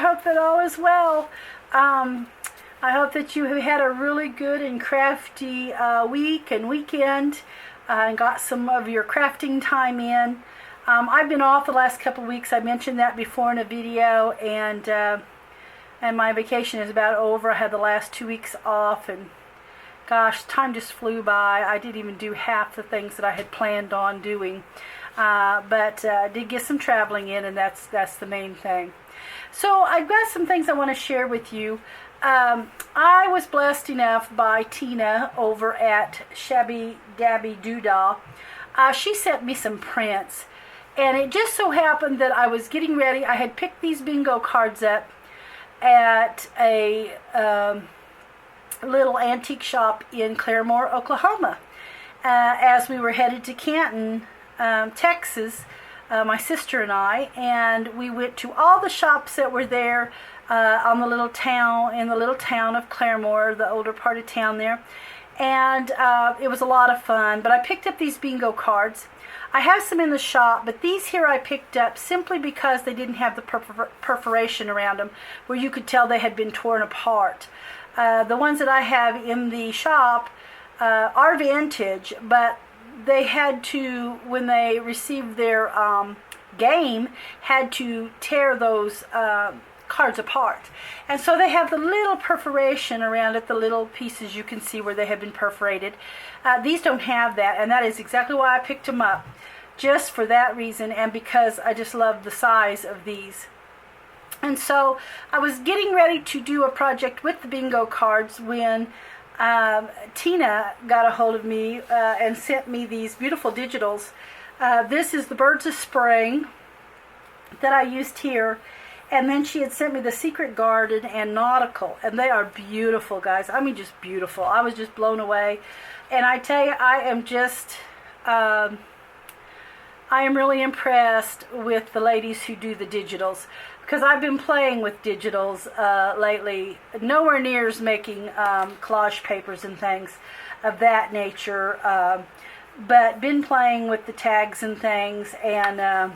hope that all is well. I hope that you have had a really good and crafty week and weekend and got some of your crafting time in. I've been off the last couple of weeks. I mentioned that before in a video, and my vacation is about over. I had the last 2 weeks off, and gosh, time just flew by. I didn't even do half the things that I had planned on doing, but did get some traveling in, and that's the main thing. So I've got some things I want to share with you. I was blessed enough by Tina over at Shabbydabbydoodah. She sent me some prints, and it just so happened that I was getting ready. I had picked these bingo cards up at a little antique shop in Claremore, Oklahoma. As we were headed to Canton, Texas, my sister and I, and we went to all the shops that were there in the little town of Claremore, the older part of town there, and it was a lot of fun. But I picked up these bingo cards. I have some in the shop, but these here I picked up simply because they didn't have the perforation around them, where you could tell they had been torn apart. The ones that I have in the shop are vintage, but they had to, when they received their game, had to tear those cards apart. And so they have the little perforation around it, the little pieces you can see where they have been perforated. These don't have that, and that is exactly why I picked them up, just for that reason, and because I just love the size of these. And so I was getting ready to do a project with the bingo cards when Tina got a hold of me and sent me these beautiful digitals. This is the Birds of Spring that I used here, and then she had sent me the Secret Garden and Nautical, and they are beautiful, guys. I mean, just beautiful. I was just blown away, and I tell you, I am just I am really impressed with the ladies who do the digitals, because I've been playing with digitals lately, nowhere near as making collage papers and things of that nature, but been playing with the tags and things, and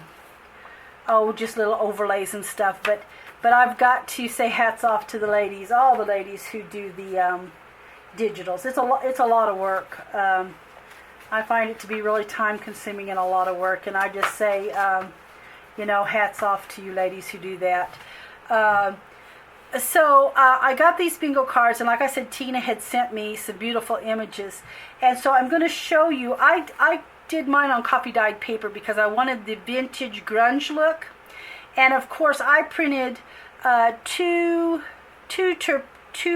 just little overlays and stuff. But I've got to say hats off to the ladies, all the ladies who do the digitals. It's a lot of work. I find it to be really time consuming and a lot of work, and I just say, hats off to you ladies who do that. So I got these bingo cards, and like I said, Tina had sent me some beautiful images, and so I'm going to show you. I did mine on coffee dyed paper because I wanted the vintage grunge look, and of course I printed two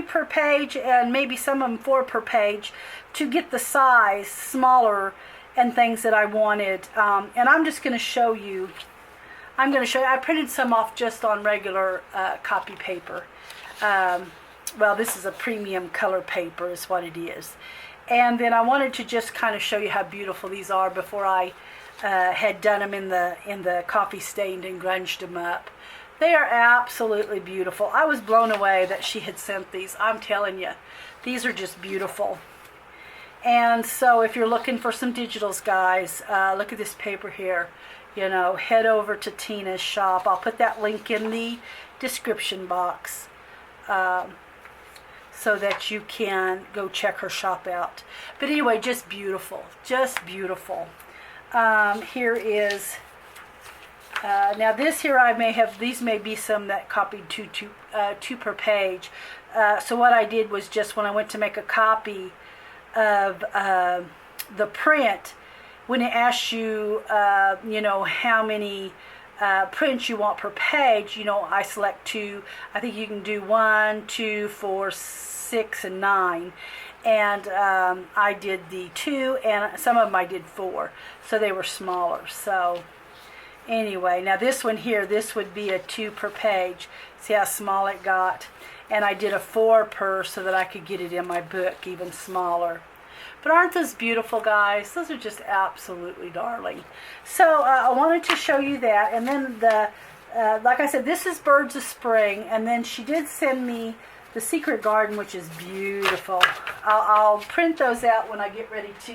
per page, and maybe some of them 4 per page, to get the size smaller and things that I wanted. And I'm just going to show you. I printed some off just on regular copy paper. Well, this is a premium color paper is what it is. And then I wanted to just kind of show you how beautiful these are before I had done them in the coffee stained and grunged them up. They are absolutely beautiful. I was blown away that she had sent these. I'm telling you, these are just beautiful. And so if you're looking for some digitals, guys, look at this paper here. Head over to Tina's shop. I'll put that link in the description box so that you can go check her shop out. But anyway, just beautiful. Just beautiful. Here is... now this here these may be some that copied two per page. So what I did was, just when I went to make a copy of the print, when it asks you, how many prints you want per page, I select 2. I think you can do 1, 2, 4, 6, and 9. And I did the 2, and some of them I did 4. So they were smaller. So anyway, now this one here, this would be a 2 per page. See how small it got? And I did a 4 per, so that I could get it in my book even smaller. But aren't those beautiful, guys? Those are just absolutely darling. So I wanted to show you that. And then like I said, this is Birds of Spring. And then she did send me the Secret Garden, which is beautiful. I'll print those out when I get ready to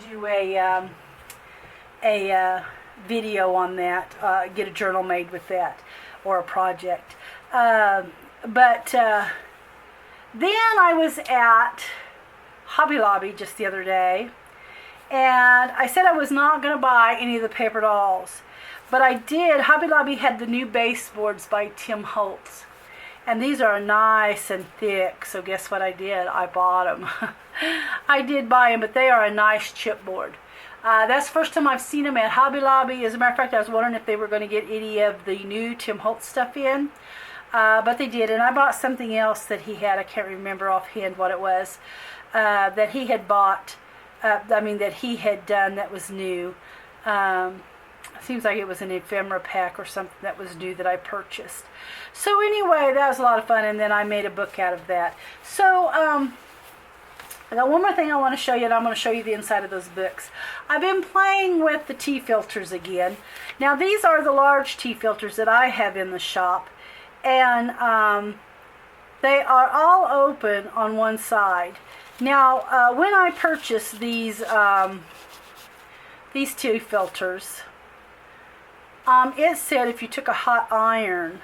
do a video on that. Get a journal made with that. or a project. But then I was at Hobby Lobby just the other day, and I said I was not going to buy any of the paper dolls. But I did. Hobby Lobby had the new baseboards by Tim Holtz. And these are nice and thick, so guess what I did? I bought them. I did buy them, but they are a nice chipboard. That's the first time I've seen them at Hobby Lobby. As a matter of fact, I was wondering if they were going to get any of the new Tim Holtz stuff in. But they did, and I bought something else that he had. I can't remember offhand what it was. That he had bought, that he had done that was new. Seems like it was an ephemera pack or something that was new that I purchased. So anyway, that was a lot of fun, and then I made a book out of that. So I got one more thing I want to show you, and I'm going to show you the inside of those books. I've been playing with the tea filters again. Now these are the large tea filters that I have in the shop, and they are all open on one side. Now when I purchased these tea filters, it said if you took a hot iron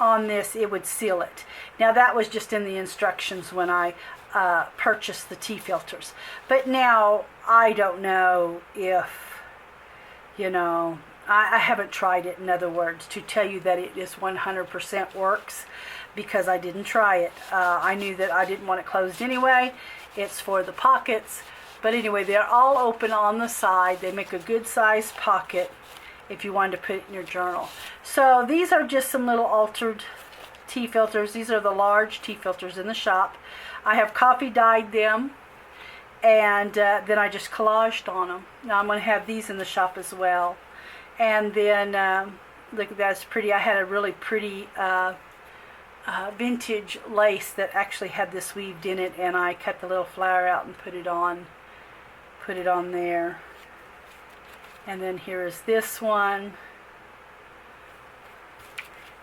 on this, it would seal it. Now that was just in the instructions when I purchased the tea filters. But now I don't know if, I haven't tried it, in other words, to tell you that it is 100% works, because I didn't try it. I knew that I didn't want it closed anyway. It's for the pockets. But anyway, they're all open on the side. They make a good sized pocket if you wanted to put it in your journal. So these are just some little altered tea filters. These are the large tea filters in the shop. I have coffee dyed them, and then I just collaged on them. Now I'm going to have these in the shop as well. And then look at that, it's pretty. I had a really pretty vintage lace that actually had this weaved in it, and I cut the little flower out and put it on there. And then here is this one.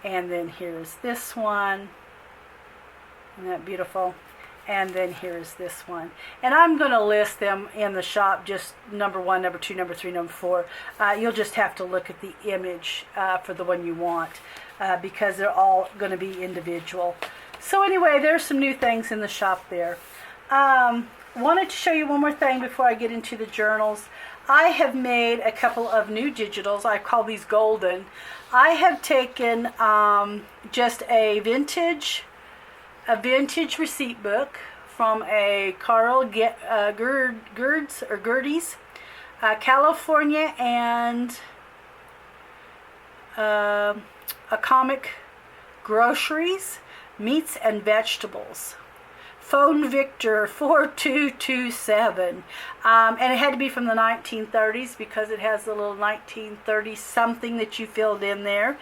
And then here is this one. Isn't that beautiful? And then here is this one. And I'm going to list them in the shop, just number 1, number 2, number 3, number 4. You'll just have to look at the image for the one you want, because they're all going to be individual. So anyway, there's some new things in the shop there. Wanted to show you one more thing before I get into the journals. I have made a couple of new digitals. I call these golden. I have taken just a vintage receipt book from a Carl Gerdes, California, and a comic groceries, meats and vegetables. Phone Victor 4227, and it had to be from the 1930s because it has the little 1930 something that you filled in there.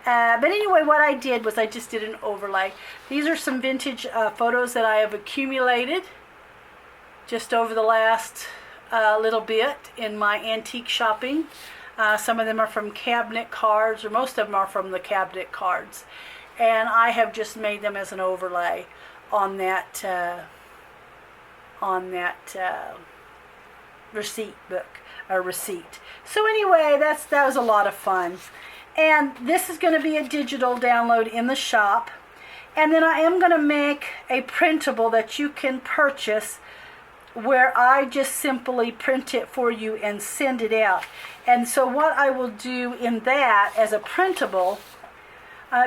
But anyway, what I did was I just did an overlay. These are some vintage photos that I have accumulated just over the last little bit in my antique shopping. Some of them are from cabinet cards, or most of them are from the cabinet cards, and I have just made them as an overlay on that receipt book, or receipt. So anyway, that was a lot of fun. And this is going to be a digital download in the shop. And then I am going to make a printable that you can purchase, where I just simply print it for you and send it out. And so what I will do in that as a printable,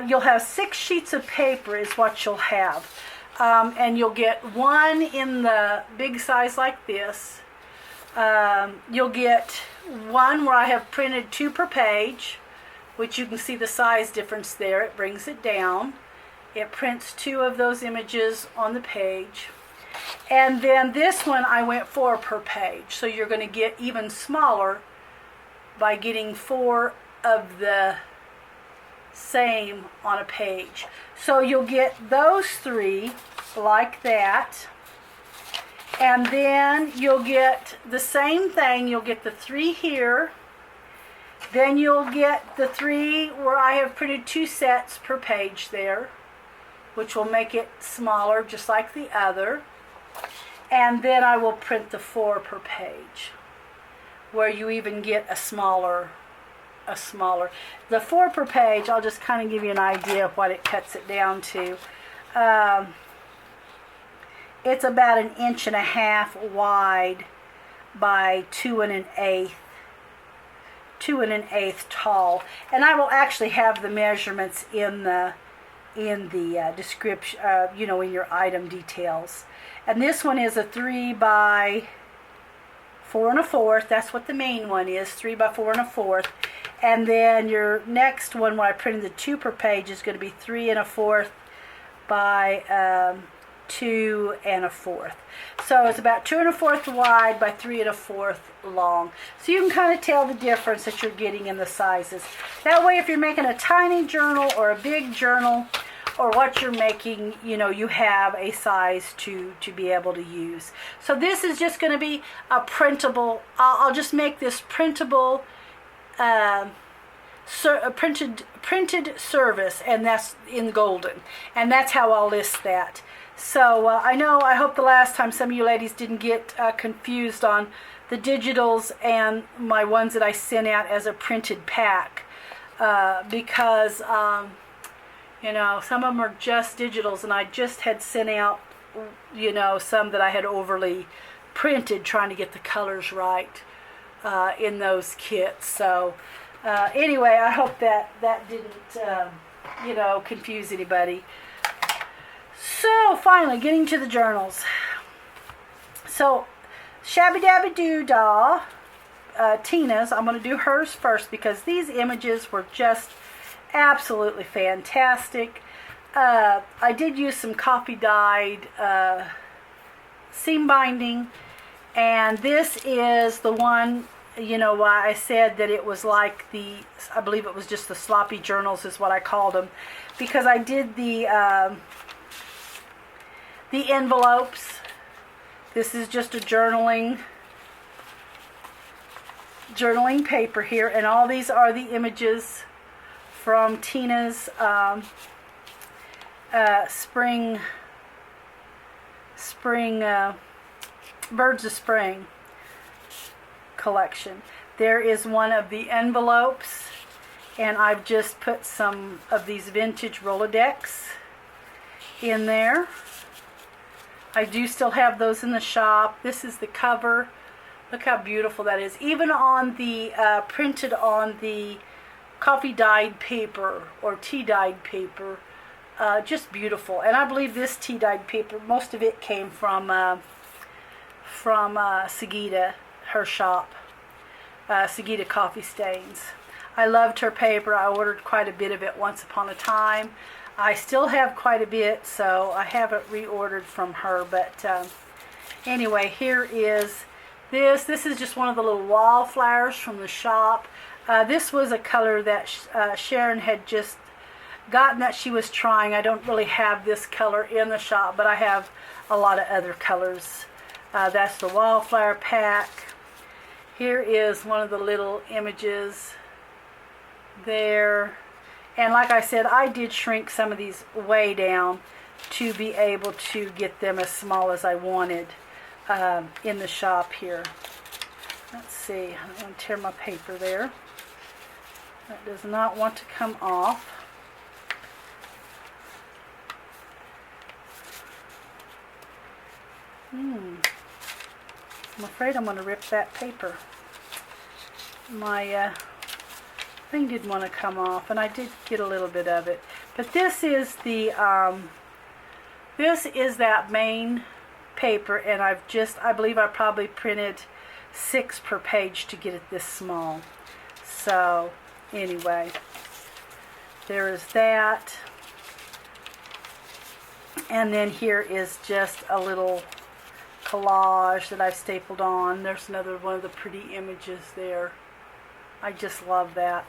you'll have 6 sheets of paper is what you'll have. And you'll get one in the big size like this. You'll get one where I have printed 2 per page, which you can see the size difference there. It brings it down. It prints 2 of those images on the page. And then this one I went 4 per page. So you're going to get even smaller by getting 4 of the same on a page. So you'll get those 3 like that, and then you'll get the same thing. You'll get the 3 here, then you'll get the 3 where I have printed 2 sets per page there, which will make it smaller just like the other, and then I will print the 4 per page, where you even get a smaller a smaller. The 4 per page, I'll just kind of give you an idea of what it cuts it down to. It's about 1.5 inches wide by 2 1/8. 2 1/8 tall, and I will actually have the measurements in the description, you know, in your item details. And this one is a 3 by 4 1/4. That's what the main one is, 3 by 4 1/4. And then your next one, where I printed the 2 per page, is going to be 3 1/4 by 2 1/4. So it's about 2 1/4 wide by 3 1/4 long. So you can kind of tell the difference that you're getting in the sizes. That way, if you're making a tiny journal or a big journal, or what you're making, you know, you have a size to be able to use. So this is just going to be a printable. I'll just make this printable, printed service, and that's in golden, and that's how I'll list that. So I hope the last time some of you ladies didn't get confused on the digitals and my ones that I sent out as a printed pack, because you know, some of them are just digitals, and I just had sent out, you know, some that I had overly printed, trying to get the colors right in those kits. So anyway, I hope that didn't, you know, confuse anybody. So finally, getting to the journals. So Shabbydabbydoodah, Tina's, I'm going to do hers first because these images were just absolutely fantastic. I did use some coffee dyed seam binding, and this is the one, you know, why I said that it was like I believe it was just the sloppy journals is what I called them, because I did the envelopes. This is just a journaling paper here, and all these are the images from Tina's spring Birds of Spring collection. There is one of the envelopes, and I've just put some of these vintage Rolodex in there. I do still have those in the shop. This is the cover. Look how beautiful that is. Even on the printed on the coffee dyed paper or tea dyed paper, just beautiful. And I believe this tea dyed paper, most of it came from Sagita, her shop, Sagita Coffee Stains. I loved her paper. I ordered quite a bit of it once upon a time. I still have quite a bit, so I haven't reordered from her. But anyway, here is this. This is just one of the little wallflowers from the shop. This was a color that Sharon had just gotten that she was trying. I don't really have this color in the shop, but I have a lot of other colors. That's the wallflower pack. Here is one of the little images there. And like I said, I did shrink some of these way down to be able to get them as small as I wanted in the shop here. Let's see, I'm going to tear my paper there. That does not want to come off. I'm afraid I'm going to rip that paper. My thing didn't want to come off, and I did get a little bit of it. But this is the this is that main paper, and I believe I probably printed 6 per page to get it this small. So anyway, there is that. And then here is just a little collage that I've stapled on. There's another one of the pretty images there. I just love that.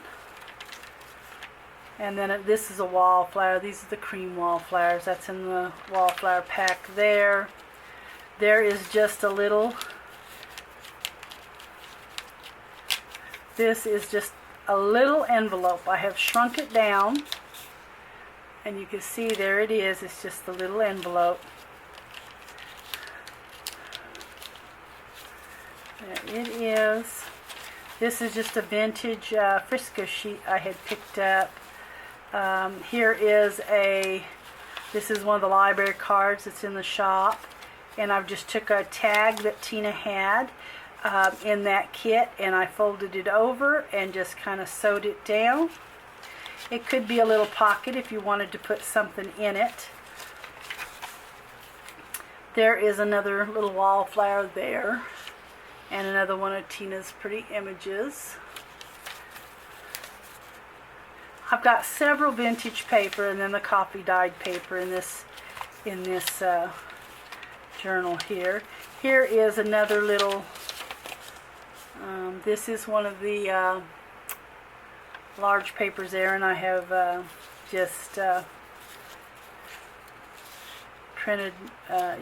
And then this is a wallflower. These are the cream wallflowers. That's in the wallflower pack there. There is just a little. This is just a little envelope. I have shrunk it down, and you can see there it is. It's just the little envelope. There it is. This is just a vintage Frisco sheet I had picked up. This is one of the library cards that's in the shop, and I've just took a tag that Tina had in that kit, and I folded it over and just kind of sewed it down. It could be a little pocket if you wanted to put something in it. There is another little wallflower there, and another one of Tina's pretty images. I've got several vintage paper and then the coffee dyed paper in this journal here. Here is another little, this is one of the large papers there, and I have just printed,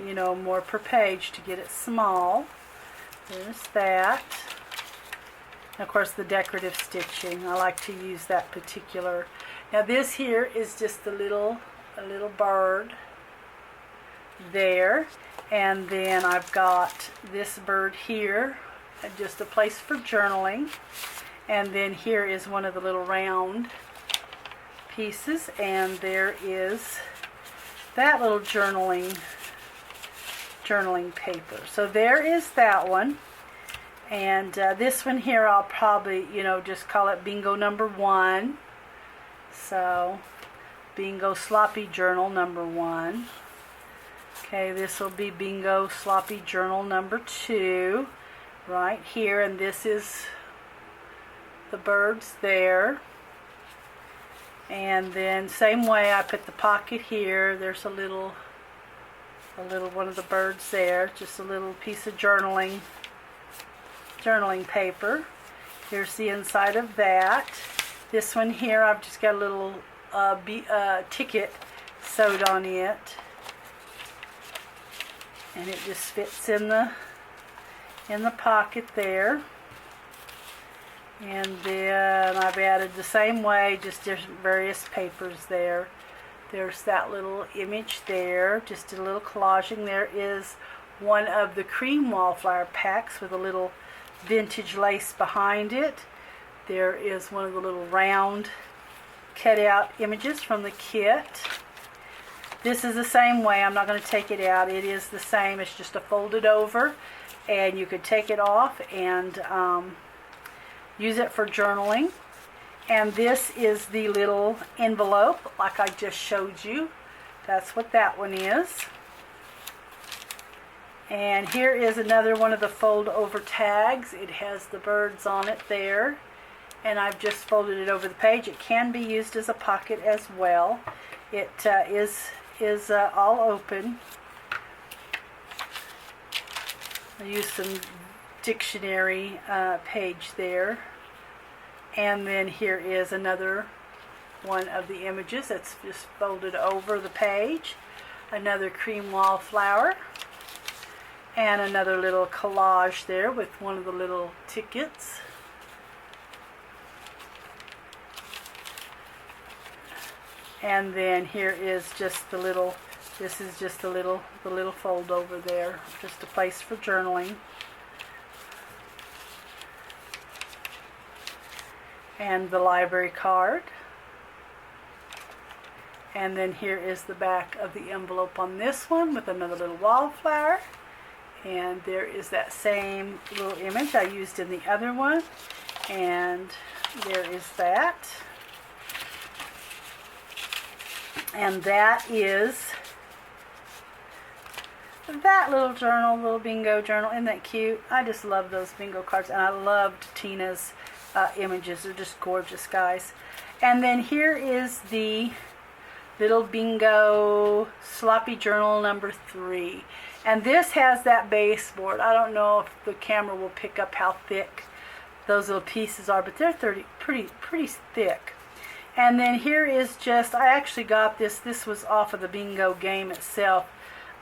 you know, more per page to get it small. There's that. And of course the decorative stitching. I like to use that particular. Now this here is just a little bird there, and then I've got this bird here, just a place for journaling, and then here is one of the little round pieces, and there is that little journaling paper. So there is that one, and this one here I'll probably, you know, just call it bingo number 1. So bingo sloppy journal number 1. Okay, this will be bingo sloppy journal number 2 right here, and this is the birds there. And then same way, I put the pocket here. There's a little one of the birds there, just a little piece of journaling paper. Here's the inside of that. This one here, I've just got a little ticket sewed on it, and it just fits in the pocket there. And then I've added the same way, just different various papers there. There's that little image there, just a little collaging. There is one of the cream wallflower packs with a little vintage lace behind it. There is one of the little round cut-out images from the kit. This is the same way. I'm not going to take it out. It is the same. It's just a folded over, and you could take it off and use it for journaling. And this is the little envelope like I just showed you. That's what that one is. And here is another one of the fold over tags. It has the birds on it there, and I've just folded it over the page. It can be used as a pocket as well. It is all open. I used some dictionary page there. And then here is another one of the images that's just folded over the page. Another cream wallflower. And another little collage there with one of the little tickets. And then here is just the little, this is just the little fold over there. Just a place for journaling. And the library card. And then here is the back of the envelope on this one with another little wallflower. And there is that same little image I used in the other one. And there is that. And that is that little journal, little bingo journal. Isn't that cute? I just love those bingo cards, and I loved Tina's images. They're just gorgeous, guys. And then here is the little bingo sloppy journal number 3, and this has that baseboard. I don't know if the camera will pick up how thick those little pieces are, but they're pretty thick. And then here is just, I actually got this was off of the bingo game itself,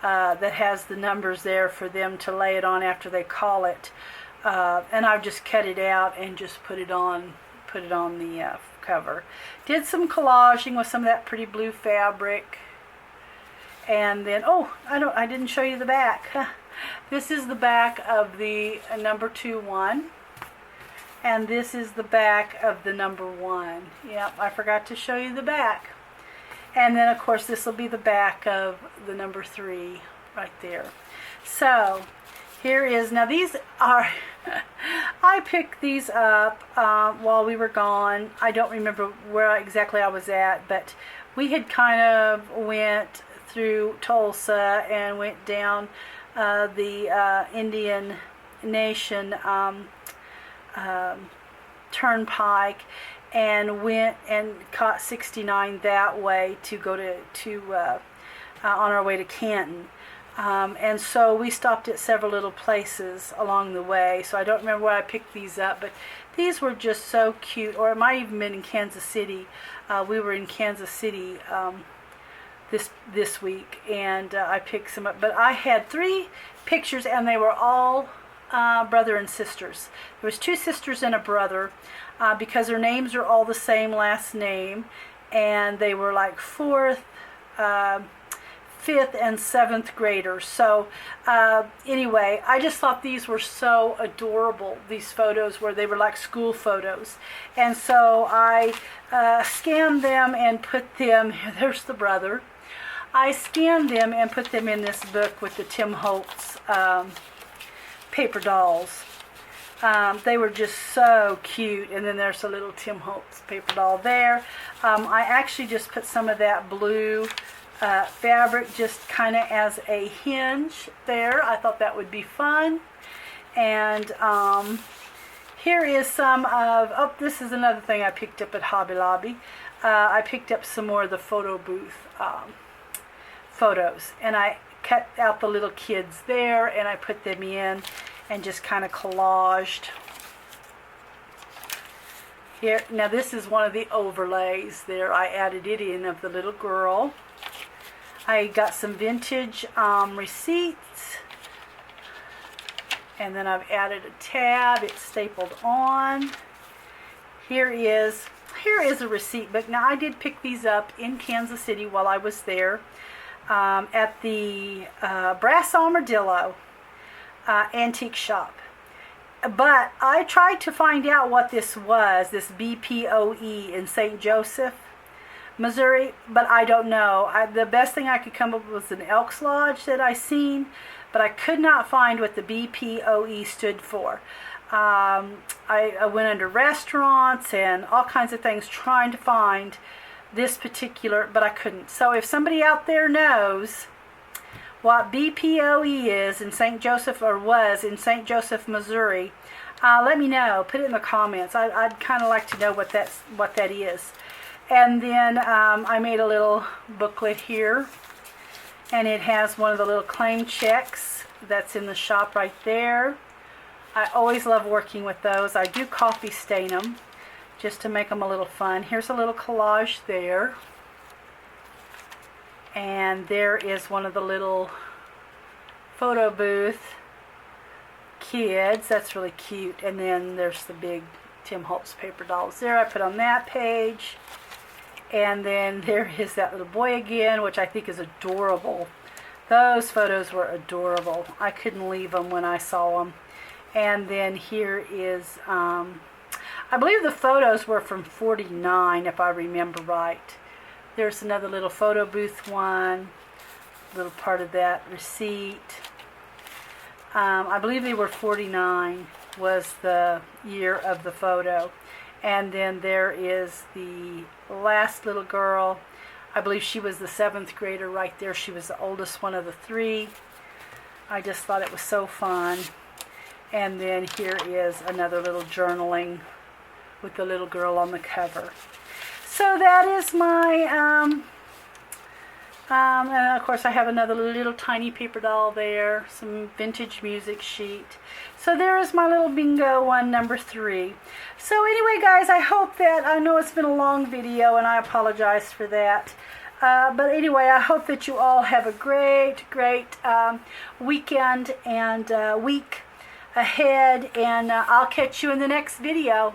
that has the numbers there for them to lay it on after they call it. And I've just cut it out and just put it on the cover. Did some collaging with some of that pretty blue fabric. And then, oh, I didn't show you the back. This is the back of the number 2 one. And this is the back of the number 1. Yep, I forgot to show you the back. And then, of course, this will be the back of the number 3 right there. So, here is, now these are, I picked these up while we were gone. I don't remember where exactly I was at, but we had kind of went through Tulsa and went down the Indian Nation turnpike and went and caught 69 that way to go to on our way to Canton. And so we stopped at several little places along the way. So I don't remember where I picked these up, but these were just so cute. Or it might even been in Kansas City. We were in Kansas City this week, and I picked some up. But I had 3 pictures, and they were all brother and sisters. There was 2 sisters and a brother, because their names are all the same last name, and they were like 4th, 5th, and 7th graders. So anyway, I just thought these were so adorable, these photos where they were like school photos. And so I scanned them and put them, there's the brother. I scanned them and put them in this book with the Tim Holtz paper dolls. They were just so cute. And then there's a little Tim Holtz paper doll there. I actually just put some of that blue fabric just kind of as a hinge there. I thought that would be fun. And here is some of, oh, this is another thing I picked up at Hobby Lobby. I picked up some more of the photo booth photos, and I cut out the little kids there and I put them in and just kind of collaged. Here, now this is one of the overlays there. I added it in of the little girl. I got some vintage receipts, and then I've added a tab. It's stapled on. Here is a receipt book. Now I did pick these up in Kansas City while I was there at the Brass Armadillo antique shop. But I tried to find out what this was, this BPOE in St. Joseph, Missouri, but I don't know. The best thing I could come up with was an Elks Lodge that I seen, but I could not find what the BPOE stood for. I went under restaurants and all kinds of things trying to find this particular, but I couldn't. So if somebody out there knows what BPOE is in St. Joseph, or was in St. Joseph, Missouri, let me know. Put it in the comments. I'd kind of like to know what that is. And then I made a little booklet here, and it has one of the little claim checks that's in the shop right there. I always love working with those. I do coffee stain them just to make them a little fun. Here's a little collage there. And there is one of the little photo booth kids. That's really cute. And then there's the big Tim Holtz paper dolls there. I put on that page. And then there is that little boy again, which I think is adorable. Those photos were adorable. I couldn't leave them when I saw them. And then here is, I believe the photos were from '49, if I remember right. There's another little photo booth one, little part of that receipt. I believe they were '49 was the year of the photo. And then there is the last little girl. I believe she was the 7th grader right there. She was the oldest one of the 3. I just thought it was so fun. And then here is another little journaling with the little girl on the cover. So that is my, and of course I have another little tiny paper doll there, some vintage music sheet. So there is my little bingo one, number 3. So anyway, guys, I hope that, I know it's been a long video and I apologize for that. But anyway, I hope that you all have a great weekend and week ahead, and I'll catch you in the next video.